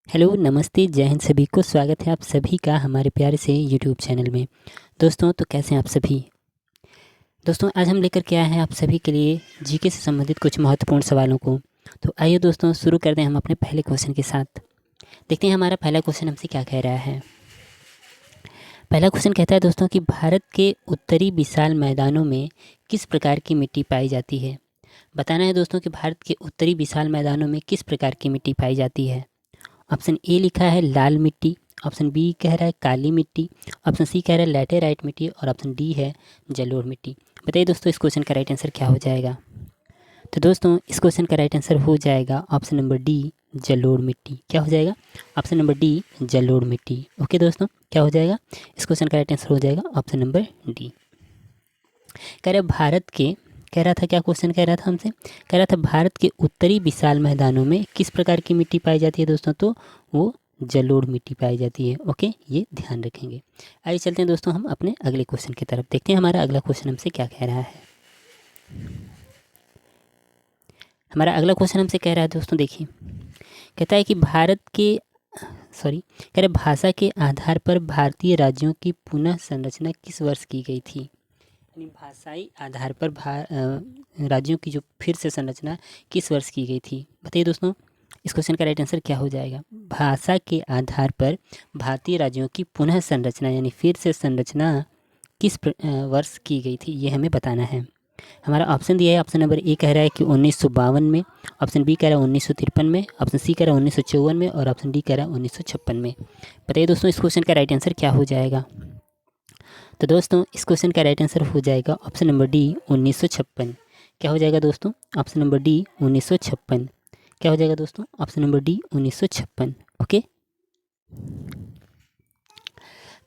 Hello, नमस्ते, जय हिंद। सभी को स्वागत है आप सभी का हमारे प्यारे से यूट्यूब चैनल में। दोस्तों, तो कैसे हैं आप सभी। दोस्तों, आज हम लेकर के आए हैं आप सभी के लिए जीके से संबंधित कुछ महत्वपूर्ण सवालों को। तो आइए दोस्तों, शुरू करते हैं हम अपने पहले क्वेश्चन के साथ। देखते हैं हमारा पहला क्वेश्चन हमसे क्या कह रहा है। पहला क्वेश्चन कहता है दोस्तों कि भारत के उत्तरी विशाल मैदानों में किस प्रकार की मिट्टी पाई जाती है। बताना है दोस्तों कि भारत के उत्तरी विशाल मैदानों में किस प्रकार की मिट्टी पाई जाती है। ऑप्शन ए लिखा है लाल मिट्टी, ऑप्शन बी कह रहा है काली मिट्टी, ऑप्शन सी कह रहा है लैटेराइट मिट्टी और ऑप्शन डी है जलोढ़ मिट्टी। बताइए दोस्तों, इस क्वेश्चन का राइट आंसर क्या हो जाएगा। तो दोस्तों, इस क्वेश्चन का राइट आंसर हो जाएगा ऑप्शन नंबर डी जलोढ़ मिट्टी। क्या हो जाएगा? ऑप्शन नंबर डी जलोढ़ मिट्टी। ओके दोस्तों, क्या हो जाएगा? इस क्वेश्चन का राइट आंसर हो जाएगा ऑप्शन नंबर डी। कह रहे भारत के कह रहा था क्या क्वेश्चन कह रहा था हमसे, कह रहा था भारत के उत्तरी विशाल मैदानों में किस प्रकार की मिट्टी पाई जाती है दोस्तों। तो वो जलोढ़ मिट्टी पाई जाती है। ओके, ये ध्यान रखेंगे। आइए चलते हैं दोस्तों हम अपने अगले क्वेश्चन की तरफ। देखते हैं हमारा अगला क्वेश्चन हमसे क्या कह रहा है। हमारा अगला क्वेश्चन हमसे कह रहा है दोस्तों, देखिए, कहता है कि कह रहे भाषा के आधार पर भारतीय राज्यों की पुनः संरचना किस वर्ष की गई थी। यानी भाषाई आधार पर राज्यों की जो फिर से संरचना किस वर्ष की गई थी। बताइए दोस्तों, इस क्वेश्चन का राइट आंसर क्या हो जाएगा। भाषा के आधार पर भारतीय राज्यों की पुनः संरचना यानी फिर से संरचना किस वर्ष की गई थी, ये हमें बताना है। हमारा ऑप्शन दिया है, ऑप्शन नंबर ए कह रहा है कि 1952 में, ऑप्शन बी कह रहा है 1953 में, ऑप्शन सी कह रहा है 1954 में और ऑप्शन डी कह रहा है 1956 में। बताइए दोस्तों, इस क्वेश्चन का राइट आंसर क्या हो जाएगा। तो दोस्तों, इस क्वेश्चन का राइट आंसर हो जाएगा ऑप्शन नंबर डी 1956। क्या हो जाएगा दोस्तों? Option number D 1956। क्या हो जाएगा दोस्तों? Option number D 1956। ओके,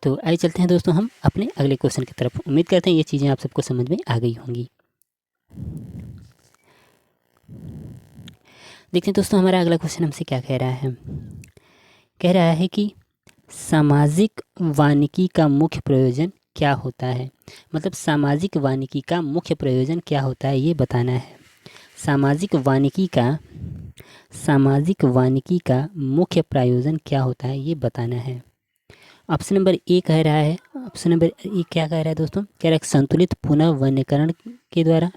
तो आइए चलते हैं दोस्तों हम अपने अगले क्वेश्चन की तरफ। उम्मीद करते हैं ये चीज़ें आप सबको समझ में आ गई होंगी। देखते हैं दोस्तों, हमारा अगला क्वेश्चन हमसे क्या कह रहा है। कह रहा है कि सामाजिक वानिकी का मुख्य प्रयोजन क्या होता है। मतलब सामाजिक वानिकी का मुख्य प्रयोजन क्या होता है, ये बताना है। सामाजिक वानिकी का मुख्य प्रयोजन क्या होता है, ये बताना है। ऑप्शन नंबर ए कह रहा है, ऑप्शन नंबर ए क्या कह रहा है दोस्तों, कह रहा है संतुलित पुनः वनीकरण के द्वारा,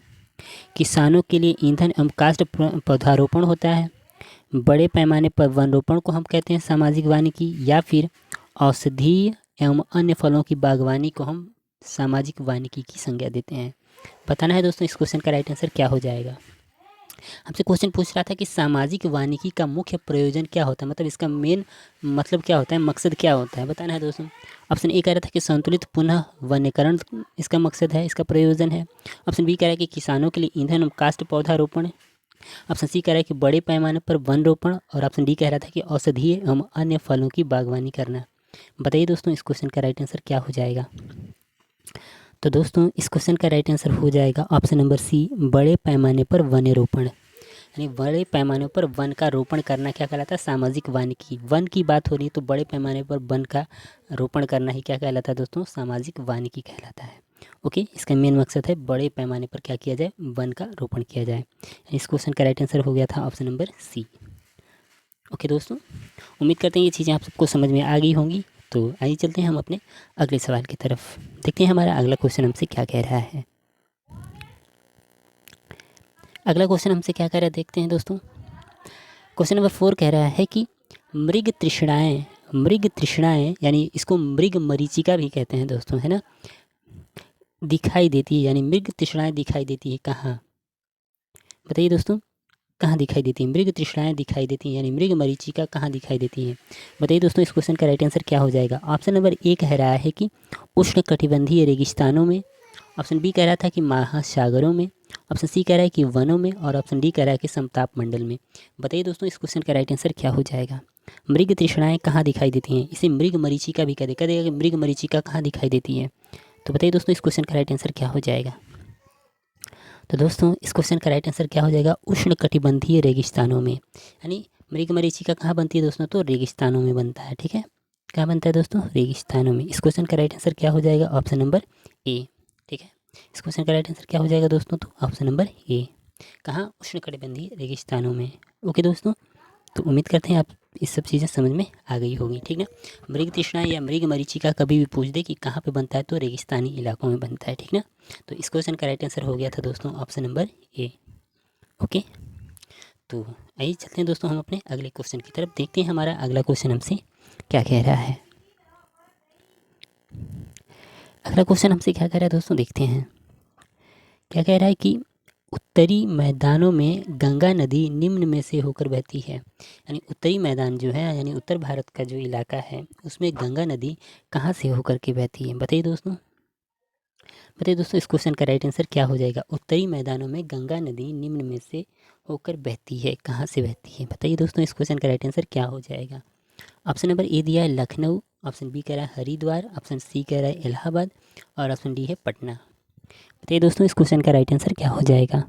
किसानों के लिए ईंधन एवं काष्ठ पौधारोपण होता है, बड़े पैमाने पर वन रोपण को हम कहते हैं सामाजिक वानिकी, या फिर औषधीय एवं अन्य फलों की बागवानी को हम सामाजिक वानिकी की संज्ञा देते हैं। बताना है दोस्तों, इस क्वेश्चन का राइट आंसर क्या हो जाएगा। हमसे क्वेश्चन पूछ रहा था कि सामाजिक वानिकी का मुख्य प्रयोजन क्या होता है, मतलब इसका मेन मतलब क्या होता है, मकसद क्या होता है, बताना है दोस्तों। ऑप्शन ए कह रहा था कि संतुलित पुनः वनीकरण इसका मकसद है, इसका प्रयोजन है। ऑप्शन बी कह रहा है कि किसानों के लिए ईंधन और काष्ठ पौधारोपण। ऑप्शन सी कह रहा है कि बड़े पैमाने पर वन रोपण और ऑप्शन डी कह रहा था कि औषधीय एवं अन्य फलों की बागवानी करना। बताइए दोस्तों, इस क्वेश्चन का राइट आंसर क्या हो जाएगा। तो दोस्तों, इस क्वेश्चन का राइट आंसर हो जाएगा ऑप्शन नंबर सी बड़े पैमाने पर वन रोपण। यानी बड़े पैमाने पर वन का रोपण करना क्या कहलाता है, सामाजिक वानिकी। वन की बात हो रही है तो बड़े पैमाने पर वन का रोपण करना ही क्या कहलाता है दोस्तों, सामाजिक वानिकी कहलाता है। ओके, इसका मेन मकसद है बड़े पैमाने पर क्या किया जाए, वन का रोपण किया जाए। इस क्वेश्चन का राइट आंसर हो गया था ऑप्शन नंबर सी। ओके दोस्तों, उम्मीद करते हैं ये चीज़ें आप सबको समझ में आ गई होंगी। तो आइए चलते हैं हम अपने अगले सवाल की तरफ। देखते हैं हमारा अगला क्वेश्चन हमसे क्या कह रहा है। अगला क्वेश्चन हमसे क्या कह रहा है, देखते हैं दोस्तों। क्वेश्चन नंबर 4 कह रहा है कि मृग तृष्णाएँ यानी इसको मृग मरीचिका भी कहते हैं दोस्तों, है ना, दिखाई देती है। यानी मृग तृष्णाएँ दिखाई देती है कहाँ। बताइए दोस्तों, कहाँ दिखाई देती है मृग तृष्णाएँ दिखाई देती हैं, यानी मृग मरीचिका कहाँ दिखाई देती है। बताइए दोस्तों, इस क्वेश्चन का राइट आंसर क्या हो जाएगा। ऑप्शन नंबर ए कह रहा है कि उष्ण कटिबंधीय रेगिस्तानों में, ऑप्शन बी कह रहा था कि महासागरों में, ऑप्शन सी कह रहा है कि वनों में और ऑप्शन डी कह रहा है कि समताप मंडल में। बताइए दोस्तों, इस क्वेश्चन का राइट आंसर क्या हो जाएगा। मृग तृष्णाएँ कहाँ दिखाई देती हैं, इसे मृग मरीचिका भी कह देगा कि मृग मरीचिका कहाँ दिखाई देती है। तो बताइए दोस्तों, इस क्वेश्चन का राइट आंसर क्या हो जाएगा। तो दोस्तों, इस क्वेश्चन का राइट आंसर क्या हो जाएगा, उष्ण कटिबंधीय रेगिस्तानों में। यानी मृग मरीचिका कहाँ बनती है दोस्तों, तो रेगिस्तानों में बनता है। ठीक है, कहाँ बनता है दोस्तों, रेगिस्तानों में। इस क्वेश्चन का राइट आंसर क्या हो जाएगा, ऑप्शन नंबर ए। ठीक है, इस क्वेश्चन का राइट आंसर क्या हो जाएगा दोस्तों, तो ऑप्शन नंबर ए, कहाँ, उष्ण कटिबंधीय रेगिस्तानों में। ओके दोस्तों, तो उम्मीद करते हैं आप इस सब चीज़ें समझ में आ गई होगी, ठीक है। मृग तृष्णा या मृग मरीचिका कभी भी पूछ दे कि कहाँ पे बनता है, तो रेगिस्तानी इलाकों में बनता है, ठीक ना। तो इस क्वेश्चन का राइट आंसर हो गया था दोस्तों ऑप्शन नंबर ए। ओके, तो आइए चलते हैं दोस्तों हम अपने अगले क्वेश्चन की तरफ, देखते हैं हमारा अगला क्वेश्चन हमसे क्या कह रहा है। अगला क्वेश्चन हमसे क्या कह रहा है दोस्तों, देखते हैं। क्या कह रहा है कि उत्तरी मैदानों में गंगा नदी निम्न में से होकर बहती है। यानी उत्तरी मैदान जो है, यानी उत्तर भारत का जो इलाका है, उसमें गंगा नदी कहाँ से होकर के बहती है, बताइए दोस्तों। बताइए दोस्तों, इस क्वेश्चन का राइट आंसर क्या हो जाएगा। उत्तरी मैदानों में गंगा नदी निम्न में से होकर बहती है, कहाँ से बहती है, बताइए दोस्तों, इस क्वेश्चन का राइट आंसर क्या हो जाएगा। ऑप्शन नंबर ए दिया है लखनऊ, ऑप्शन बी कह रहा है हरिद्वार, ऑप्शन सी कह रहा है इलाहाबाद और ऑप्शन डी है पटना। बताइए दोस्तों, इस क्वेश्चन का राइट आंसर क्या हो जाएगा।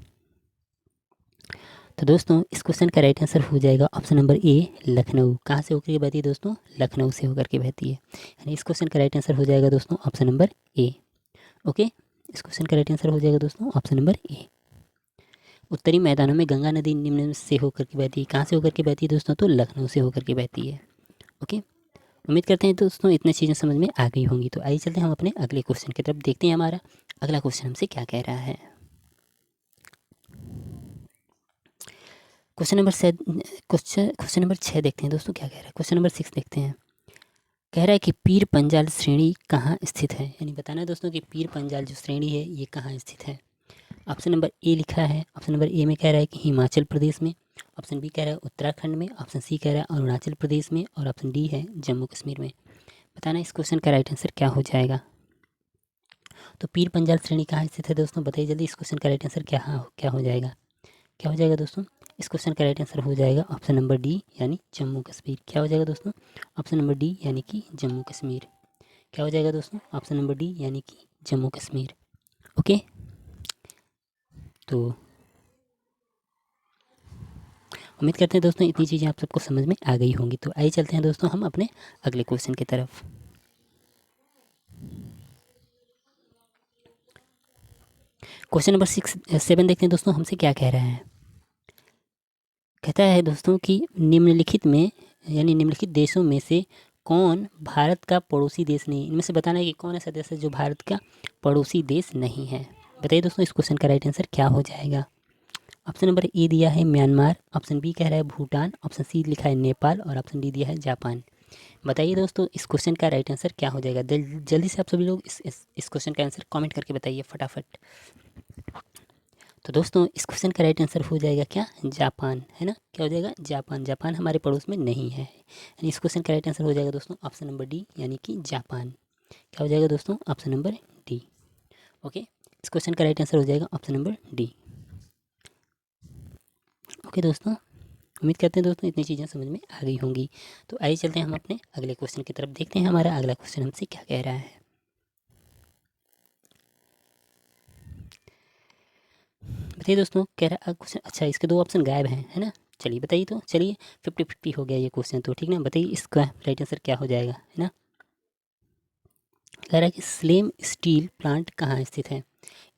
तो दोस्तों, इस क्वेश्चन का राइट आंसर हो जाएगा ऑप्शन नंबर ए लखनऊ। कहाँ से होकर के बहती है दोस्तों, लखनऊ से होकर के बहती है। यानी इस क्वेश्चन का राइट आंसर हो जाएगा दोस्तों ऑप्शन नंबर ए। ओके, इस क्वेश्चन का राइट आंसर हो जाएगा दोस्तों ऑप्शन नंबर ए। उत्तरी मैदानों में गंगा नदी निम्न से होकर के बहती है, कहाँ से होकर के बहती है दोस्तों, तो लखनऊ से होकर के बहती है। ओके, उम्मीद करते हैं दोस्तों इतनी चीज़ें समझ में आ गई होंगी। तो आइए चलते हैं हम अपने अगले क्वेश्चन की तरफ, देखते हैं हमारा अगला क्वेश्चन हमसे क्या कह रहा है। क्वेश्चन नंबर 6 देखते हैं दोस्तों क्या कह रहा है। क्वेश्चन नंबर 6 देखते हैं। कह रहा है कि पीर पंजाल श्रेणी कहाँ स्थित है, यानी बताना है दोस्तों कि पीर पंजाल जो श्रेणी है ये कहाँ स्थित है। ऑप्शन नंबर ए लिखा है, ऑप्शन नंबर ए में कह रहा है कि हिमाचल प्रदेश में, ऑप्शन बी कह रहा है उत्तराखंड में, ऑप्शन सी कह रहा है अरुणाचल प्रदेश में और ऑप्शन डी है जम्मू कश्मीर में। बताना इस क्वेश्चन का राइट आंसर क्या हो जाएगा। तो पीर पंजाल श्रेणी कहाँ स्थित है दोस्तों, बताइए जल्दी, इस क्वेश्चन का राइट आंसर क्या हो जाएगा। क्या हो जाएगा दोस्तों, इस क्वेश्चन का राइट आंसर हो जाएगा ऑप्शन नंबर डी यानी जम्मू कश्मीर। क्या हो जाएगा दोस्तों, ऑप्शन नंबर डी यानी कि जम्मू कश्मीर। क्या हो जाएगा दोस्तों, ऑप्शन नंबर डी यानी कि जम्मू कश्मीर। ओके, तो उम्मीद करते हैं दोस्तों इतनी चीज़ें आप सबको समझ में आ गई होंगी। तो आइए चलते हैं दोस्तों हम अपने अगले क्वेश्चन की तरफ। क्वेश्चन नंबर 7 देखते हैं दोस्तों हमसे क्या कह रहा है। कहता है दोस्तों कि निम्नलिखित में, यानी निम्नलिखित देशों में से कौन भारत का पड़ोसी देश नहीं, इनमें से बताना है कि कौन ऐसा देश है जो भारत का पड़ोसी देश नहीं है। बताइए दोस्तों, इस क्वेश्चन का राइट आंसर क्या हो जाएगा। ऑप्शन नंबर ए दिया है म्यांमार, ऑप्शन बी कह रहा है भूटान, ऑप्शन सी लिखा है नेपाल और ऑप्शन डी दिया है जापान। बताइए दोस्तों, इस क्वेश्चन का राइट आंसर क्या हो जाएगा। जल्दी से आप सभी लोग इस क्वेश्चन का आंसर कमेंट करके बताइए फटाफट। तो दोस्तों, इस क्वेश्चन का राइट आंसर हो जाएगा क्या, जापान, है ना। क्या हो जाएगा, जापान। जापान हमारे पड़ोस में नहीं है, यानी इस क्वेश्चन का राइट आंसर हो जाएगा दोस्तों ऑप्शन नंबर डी यानी कि जापान। क्या हो जाएगा दोस्तों, ऑप्शन नंबर डी। ओके, इस क्वेश्चन का राइट आंसर हो जाएगा ऑप्शन नंबर डी। ओके दोस्तों, उम्मीद करते हैं दोस्तों इतनी चीज़ें समझ में आ गई होंगी। तो आइए चलते हैं हम अपने अगले क्वेश्चन की तरफ, देखते हैं हमारा अगला क्वेश्चन हमसे क्या कह रहा है। बताइए दोस्तों, कह रहा है क्वेश्चन, अच्छा इसके 2 ऑप्शन गायब हैं, है ना। चलिए बताइए, तो चलिए 50-50 हो गया ये क्वेश्चन, तो ठीक ना। बताइए इसका राइट आंसर क्या हो जाएगा, है ना। कह रहा है कि स्लेम स्टील प्लांट कहाँ स्थित है।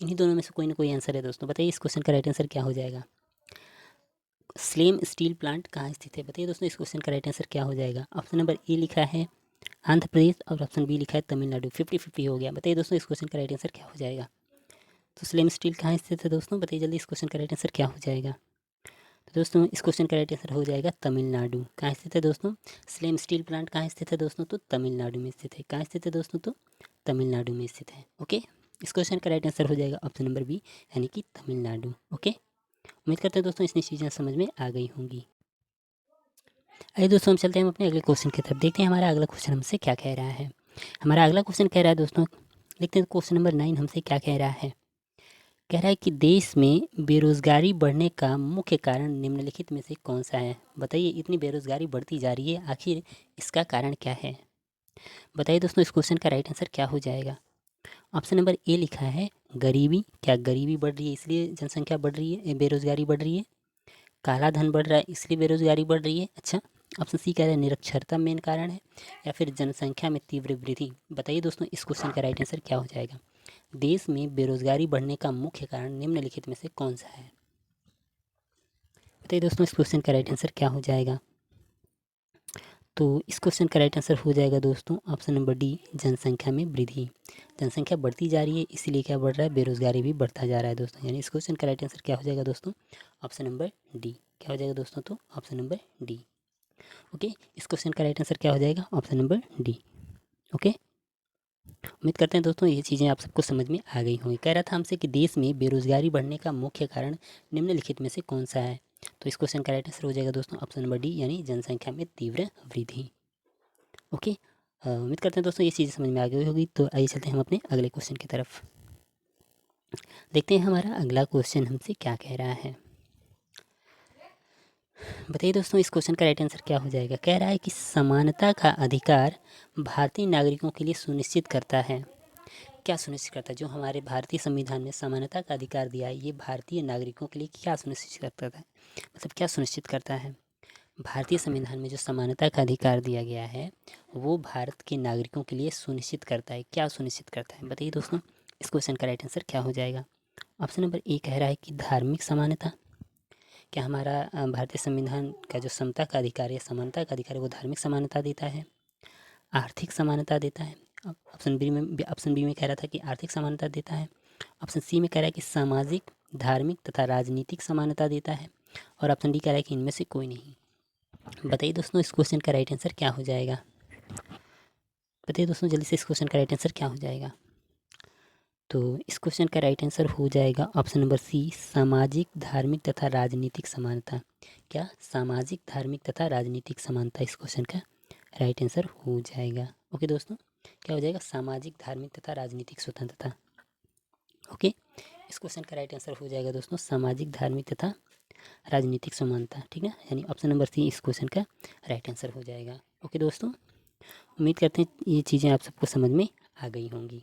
इन्हीं दोनों में से कोई ना कोई आंसर है दोस्तों। बताइए इस क्वेश्चन का राइट आंसर क्या हो जाएगा। स्लेम स्टील प्लांट कहाँ स्थित है, बताइए दोस्तों, इस क्वेश्चन का राइट आंसर क्या हो जाएगा। ऑप्शन नंबर ए लिखा है आंध्र प्रदेश और ऑप्शन बी लिखा है तमिलनाडु। 50-50 हो गया। बताइए दोस्तों, इस क्वेश्चन का राइट आंसर क्या हो जाएगा। तो स्लेम स्टील कहाँ स्थित है दोस्तों, बताइए जल्दी, इस क्वेश्चन का राइट आंसर क्या हो जाएगा। तो दोस्तों, इस क्वेश्चन का राइट आंसर हो जाएगा तमिलनाडु। कहाँ स्थित है दोस्तों, स्लेम स्टील प्लांट कहाँ स्थित है दोस्तों, तो तमिलनाडु में स्थित है। कहाँ स्थित है दोस्तों, तो तमिलनाडु में स्थित है। ओके, इस क्वेश्चन का राइट आंसर हो जाएगा ऑप्शन नंबर बी यानी कि तमिलनाडु। ओके, उम्मीद करते हैं दोस्तों इतनी चीज़ें समझ में आ गई होंगी। आइए दोस्तों हम चलते हैं हम अपने अगले क्वेश्चन की तरफ, देखते हैं हमारा अगला क्वेश्चन हमसे क्या कह रहा है। हमारा अगला क्वेश्चन कह रहा है दोस्तों, देखते हैं क्वेश्चन नंबर 9 हमसे क्या कह रहा है। कह रहा है कि देश में बेरोजगारी बढ़ने का मुख्य कारण निम्नलिखित में से कौन सा है। बताइए, इतनी बेरोजगारी बढ़ती जा रही है, आखिर इसका कारण क्या है। बताइए दोस्तों, इस क्वेश्चन का राइट आंसर क्या हो जाएगा। ऑप्शन नंबर ए लिखा है गरीबी। क्या गरीबी बढ़ रही है इसलिए जनसंख्या बढ़ रही है, बेरोजगारी बढ़ रही है। काला धन बढ़ रहा है इसलिए बेरोजगारी बढ़ रही है। अच्छा, ऑप्शन सी कह रहा है निरक्षरता मेन कारण है, या फिर जनसंख्या में तीव्र वृद्धि। बताइए दोस्तों, इस क्वेश्चन का राइट आंसर क्या हो जाएगा। देश में बेरोजगारी बढ़ने का मुख्य कारण निम्नलिखित में से कौन सा है। बताइए दोस्तों, इस क्वेश्चन का राइट आंसर क्या हो जाएगा। तो इस क्वेश्चन का राइट आंसर हो जाएगा दोस्तों ऑप्शन नंबर डी, जनसंख्या में वृद्धि। जनसंख्या बढ़ती जा रही है, इसीलिए क्या बढ़ रहा है, बेरोजगारी भी बढ़ता जा रहा है दोस्तों। यानी इस क्वेश्चन का राइट आंसर क्या हो जाएगा दोस्तों, ऑप्शन नंबर डी। क्या हो जाएगा दोस्तों, तो ऑप्शन नंबर डी। ओके, इस क्वेश्चन का राइट आंसर क्या हो जाएगा, ऑप्शन नंबर डी। ओके, उम्मीद करते हैं दोस्तों ये चीज़ें आप सबको समझ में आ गई होंगी। कह रहा था हमसे कि देश में बेरोजगारी बढ़ने का मुख्य कारण निम्नलिखित में से कौन सा है। तो इस क्वेश्चन का राइट आंसर हो जाएगा दोस्तों ऑप्शन नंबर डी, यानी जनसंख्या में तीव्र वृद्धि। ओके, उम्मीद करते हैं दोस्तों ये चीज़ें समझ में आ गई होगी। तो आइए चलते हैं हम अपने अगले क्वेश्चन की तरफ। देखते हैं हमारा अगला क्वेश्चन हमसे क्या कह रहा है। बताइए दोस्तों इस क्वेश्चन का राइट आंसर क्या हो जाएगा। कह रहा है कि समानता का अधिकार भारतीय नागरिकों के लिए सुनिश्चित करता है। क्या सुनिश्चित करता है, जो हमारे भारतीय संविधान में समानता का अधिकार दिया है, ये भारतीय नागरिकों के लिए क्या सुनिश्चित करता है, मतलब क्या सुनिश्चित करता है। भारतीय संविधान में जो समानता का अधिकार दिया गया है वो भारत के नागरिकों के लिए सुनिश्चित करता है। क्या सुनिश्चित करता है, बताइए दोस्तों इस क्वेश्चन का राइट आंसर क्या हो जाएगा। ऑप्शन नंबर ए कह रहा है कि धार्मिक समानता। क्या हमारा भारतीय संविधान का जो समता का अधिकार है, समानता का अधिकार है, वो धार्मिक समानता देता है, आर्थिक समानता देता है। ऑप्शन बी में कह रहा था कि आर्थिक समानता देता है। ऑप्शन सी में कह रहा है कि सामाजिक, धार्मिक तथा राजनीतिक समानता देता है। और ऑप्शन डी कह रहा है कि इनमें से कोई नहीं। बताइए दोस्तों इस क्वेश्चन का राइट आंसर क्या हो जाएगा। बताइए दोस्तों जल्दी से इस क्वेश्चन का राइट आंसर क्या हो जाएगा। तो इस क्वेश्चन का राइट आंसर हो जाएगा ऑप्शन नंबर सी, सामाजिक, धार्मिक तथा राजनीतिक समानता। क्या सामाजिक, धार्मिक तथा राजनीतिक समानता इस क्वेश्चन का राइट आंसर हो जाएगा। ओके दोस्तों, क्या हो जाएगा, सामाजिक, धार्मिक तथा राजनीतिक स्वतंत्रता। ओके, इस क्वेश्चन का राइट आंसर हो जाएगा दोस्तों सामाजिक, धार्मिक तथा राजनीतिक समानता। ठीक है, यानी ऑप्शन नंबर सी इस क्वेश्चन का राइट आंसर हो जाएगा। ओके दोस्तों, उम्मीद करते हैं ये चीज़ें आप सबको समझ में आ गई होंगी।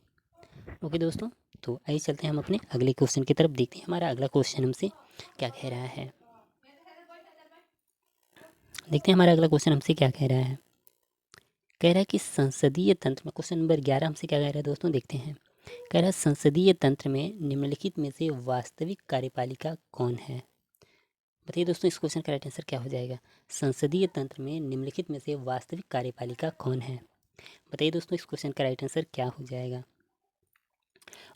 ओके दोस्तों, तो आइए चलते हैं हम अपने अगले क्वेश्चन की तरफ। देखते हैं हमारा अगला क्वेश्चन हमसे क्या कह रहा है। देखते हैं हमारा अगला क्वेश्चन हमसे क्या कह रहा है। कह रहा है कि संसदीय तंत्र में, क्वेश्चन नंबर 11 हमसे क्या कह रहा है दोस्तों, देखते हैं। कह रहा है संसदीय तंत्र में निम्नलिखित में से वास्तविक कार्यपालिका कौन है। बताइए दोस्तों इस क्वेश्चन का राइट आंसर क्या हो जाएगा। संसदीय तंत्र में निम्नलिखित में से वास्तविक कार्यपालिका कौन है। बताइए दोस्तों इस क्वेश्चन का राइट आंसर क्या हो जाएगा।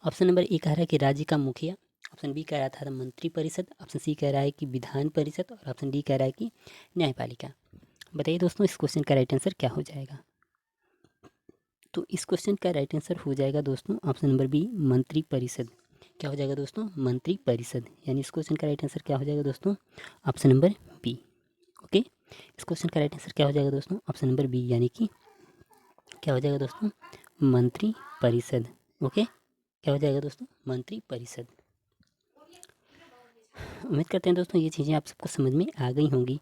ऑप्शन नंबर ए कह रहा है कि राज्य का मुखिया। ऑप्शन बी कह रहा था मंत्री परिषद। ऑप्शन सी कह रहा है कि विधान परिषद। और ऑप्शन डी कह रहा है कि न्यायपालिका। बताइए दोस्तों इस क्वेश्चन का राइट आंसर क्या हो जाएगा। तो इस क्वेश्चन का राइट आंसर हो जाएगा दोस्तों ऑप्शन नंबर बी, मंत्री परिषद। क्या हो जाएगा दोस्तों, मंत्री परिषद। यानी इस क्वेश्चन का राइट आंसर क्या हो जाएगा दोस्तों, ऑप्शन नंबर बी। ओके, इस क्वेश्चन का राइट आंसर क्या हो जाएगा दोस्तों, ऑप्शन नंबर बी, यानी कि क्या हो जाएगा दोस्तों, मंत्री परिषद। ओके, क्या हो जाएगा दोस्तों, मंत्री परिषद। उम्मीद करते हैं दोस्तों ये चीज़ें आप सबको समझ में आ गई होंगी।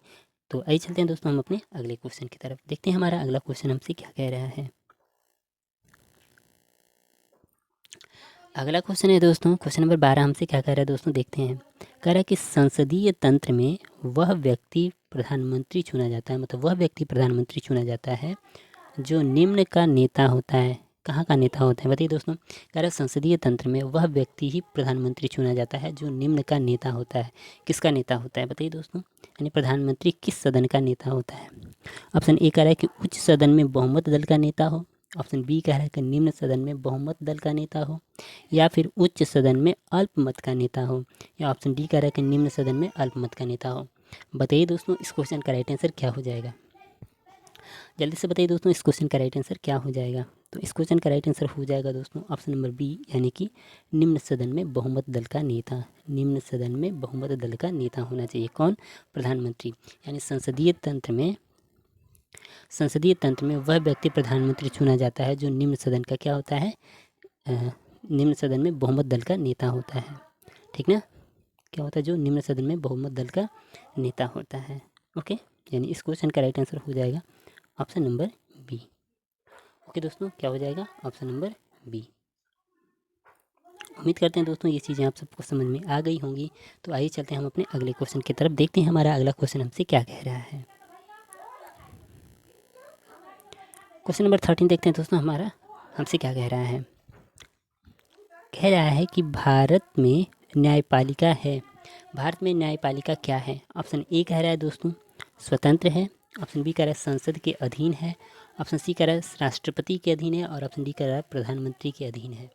तो आइए चलते हैं दोस्तों हम अपने अगले क्वेश्चन की तरफ। देखते हैं हमारा अगला क्वेश्चन हमसे क्या कह रहा है। अगला क्वेश्चन है दोस्तों, क्वेश्चन नंबर 12 हमसे क्या कह रहा है दोस्तों, देखते हैं। कह रहा है कि संसदीय तंत्र में वह व्यक्ति प्रधानमंत्री चुना जाता है, मतलब वह व्यक्ति प्रधानमंत्री चुना जाता है जो निम्न का नेता होता है। कहाँ का नेता होता है, बताइए दोस्तों। कह रहा है संसदीय तंत्र में वह व्यक्ति ही प्रधानमंत्री चुना जाता है जो निम्न का नेता होता है। किसका नेता होता है, बताइए दोस्तों। यानी प्रधानमंत्री किस सदन का नेता होता है। ऑप्शन ए कह रहा है कि उच्च सदन में बहुमत दल का नेता हो। ऑप्शन बी कह रहा है कि निम्न सदन में बहुमत दल का नेता हो, या फिर उच्च सदन में अल्पमत का नेता हो, या ऑप्शन डी कह रहा है कि निम्न सदन में अल्पमत का नेता हो। बताइए दोस्तों इस क्वेश्चन का राइट आंसर क्या हो जाएगा। जल्दी से बताइए दोस्तों इस क्वेश्चन का राइट आंसर क्या हो जाएगा। तो इस क्वेश्चन का राइट आंसर हो जाएगा दोस्तों ऑप्शन नंबर बी, यानी कि निम्न सदन में बहुमत दल का नेता। निम्न सदन में बहुमत दल का नेता होना चाहिए, कौन, प्रधानमंत्री। यानी संसदीय तंत्र में वह व्यक्ति प्रधानमंत्री चुना जाता है जो निम्न सदन का क्या होता है, निम्न सदन में बहुमत दल का नेता होता है। ठीक ना, क्या होता है, जो निम्न सदन में बहुमत दल का नेता होता है। ओके, यानी इस क्वेश्चन का राइट आंसर हो जाएगा ऑप्शन नंबर बी। ओके दोस्तों, क्या हो जाएगा, ऑप्शन नंबर बी। उम्मीद करते हैं दोस्तों ये चीज़ें आप सबको समझ में आ गई होंगी। तो आइए चलते हैं हम अपने अगले क्वेश्चन की तरफ। देखते हैं हमारा अगला क्वेश्चन हमसे क्या कह रहा है। क्वेश्चन नंबर 13 देखते हैं दोस्तों हमारा हमसे क्या कह रहा है। कह रहा है कि भारत में न्यायपालिका है। भारत में न्यायपालिका क्या है। ऑप्शन ए कह रहा है दोस्तों स्वतंत्र है। ऑप्शन बी कह रहा है संसद के अधीन है, ऑप्शन सी कह रहा है राष्ट्रपति के अधीन है और ऑप्शन डी कह रहा है प्रधानमंत्री के अधीन है।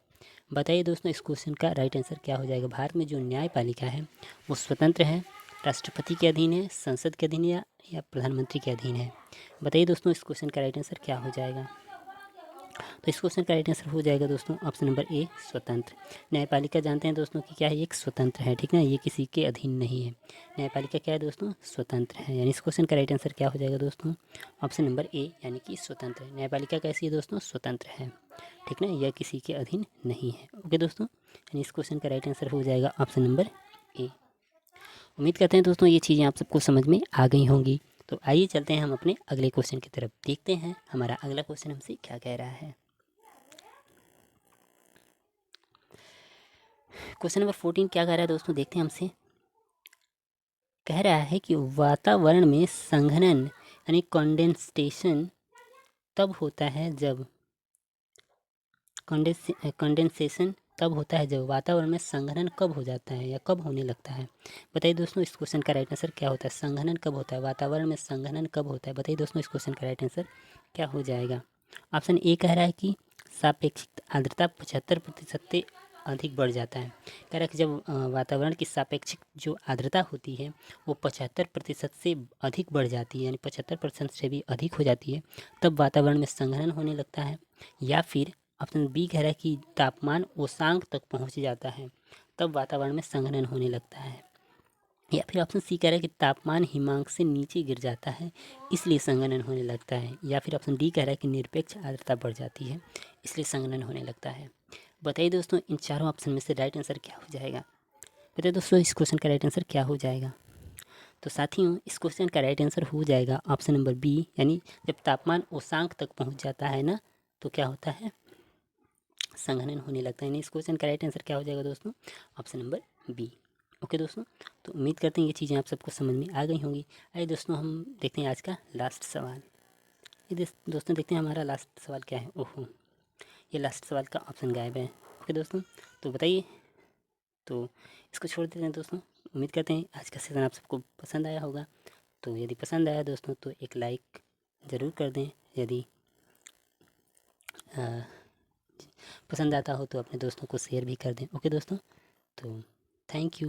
बताइए दोस्तों इस क्वेश्चन का राइट आंसर क्या हो जाएगा। भारत में जो न्यायपालिका है वो स्वतंत्र है, राष्ट्रपति के अधीन है, संसद के अधीन है या प्रधानमंत्री के अधीन है। बताइए दोस्तों इस क्वेश्चन का राइट आंसर क्या हो जाएगा। तो इस क्वेश्चन का राइट आंसर हो जाएगा दोस्तों ऑप्शन नंबर ए स्वतंत्र। न्यायपालिका जानते हैं दोस्तों कि क्या है, एक स्वतंत्र है, ठीक ना, ये किसी के अधीन नहीं है। न्यायपालिका क्या है दोस्तों, स्वतंत्र है। यानी इस क्वेश्चन का राइट आंसर क्या हो जाएगा दोस्तों, ऑप्शन नंबर ए यानी कि स्वतंत्र है। न्यायपालिका कैसी है दोस्तों, स्वतंत्र है, ठीक ना, यह किसी के अधीन नहीं है। ओके दोस्तों, यानी इस क्वेश्चन का राइट आंसर हो जाएगा ऑप्शन नंबर ए। उम्मीद करते हैं दोस्तों ये चीज़ें आप सबको समझ में आ गई होंगी। तो आइए चलते हैं हम अपने अगले क्वेश्चन की तरफ, देखते हैं हमारा अगला क्वेश्चन हमसे क्या कह रहा है। क्वेश्चन नंबर 14 क्या कह रहा है दोस्तों, देखते हैं हमसे। कह रहा है कि वातावरण में संघनन यानी कंडेंसेशन तब होता है जब कंडेंसेशन तब होता है जब वातावरण में संघनन कब हो जाता है या कब होने लगता है। बताइए दोस्तों इस क्वेश्चन का राइट आंसर क्या होता है, संघनन कब होता है, वातावरण में संघनन कब होता है। बताइए दोस्तों इस क्वेश्चन का राइट आंसर क्या हो जाएगा। ऑप्शन ए कह रहा है कि सापेक्षिक आर्द्रता 75% से अधिक बढ़ जाता है। कह रहा है कि जब वातावरण की सापेक्षिक जो आर्द्रता होती है वो 75% से अधिक बढ़ जाती है, यानी 75% से भी अधिक हो जाती है, तब वातावरण में संघनन होने लगता है। या फिर ऑप्शन बी कह रहा है कि तापमान उषांक तक पहुंच जाता है, तब वातावरण में संघनन होने लगता है। या फिर ऑप्शन सी कह रहा है कि तापमान हिमांक से नीचे गिर जाता है इसलिए संघनन होने लगता है। या फिर ऑप्शन डी कह रहा है कि निरपेक्ष आर्द्रता बढ़ जाती है इसलिए संघनन होने लगता है। बताइए दोस्तों इन चारों ऑप्शन में से राइट आंसर क्या हो जाएगा। बताइए दोस्तों इस क्वेश्चन का राइट आंसर क्या हो जाएगा। तो साथियों इस क्वेश्चन का राइट आंसर हो जाएगा ऑप्शन नंबर बी, यानी जब तापमान उषांक तक पहुंच जाता है ना तो क्या होता है, संघनन होने लगता है। यानी इस क्वेश्चन का राइट आंसर क्या हो जाएगा दोस्तों, ऑप्शन नंबर बी। ओके दोस्तों, तो उम्मीद करते हैं ये चीज़ें आप सबको समझ में आ गई होंगी। आइए दोस्तों हम देखते हैं आज का लास्ट सवाल। ये दोस्तों देखते हैं हमारा लास्ट सवाल क्या है। ओहो, ये लास्ट सवाल का ऑप्शन गायब है। ओके दोस्तों, तो बताइए, तो इसको छोड़ देते हैं दोस्तों। उम्मीद करते हैं आज का सेशन आप सबको पसंद आया होगा। तो यदि पसंद आया दोस्तों तो एक लाइक ज़रूर कर दें, यदि पसंद आता हो तो अपने दोस्तों को शेयर भी कर दें। ओके दोस्तों, तो थैंक यू।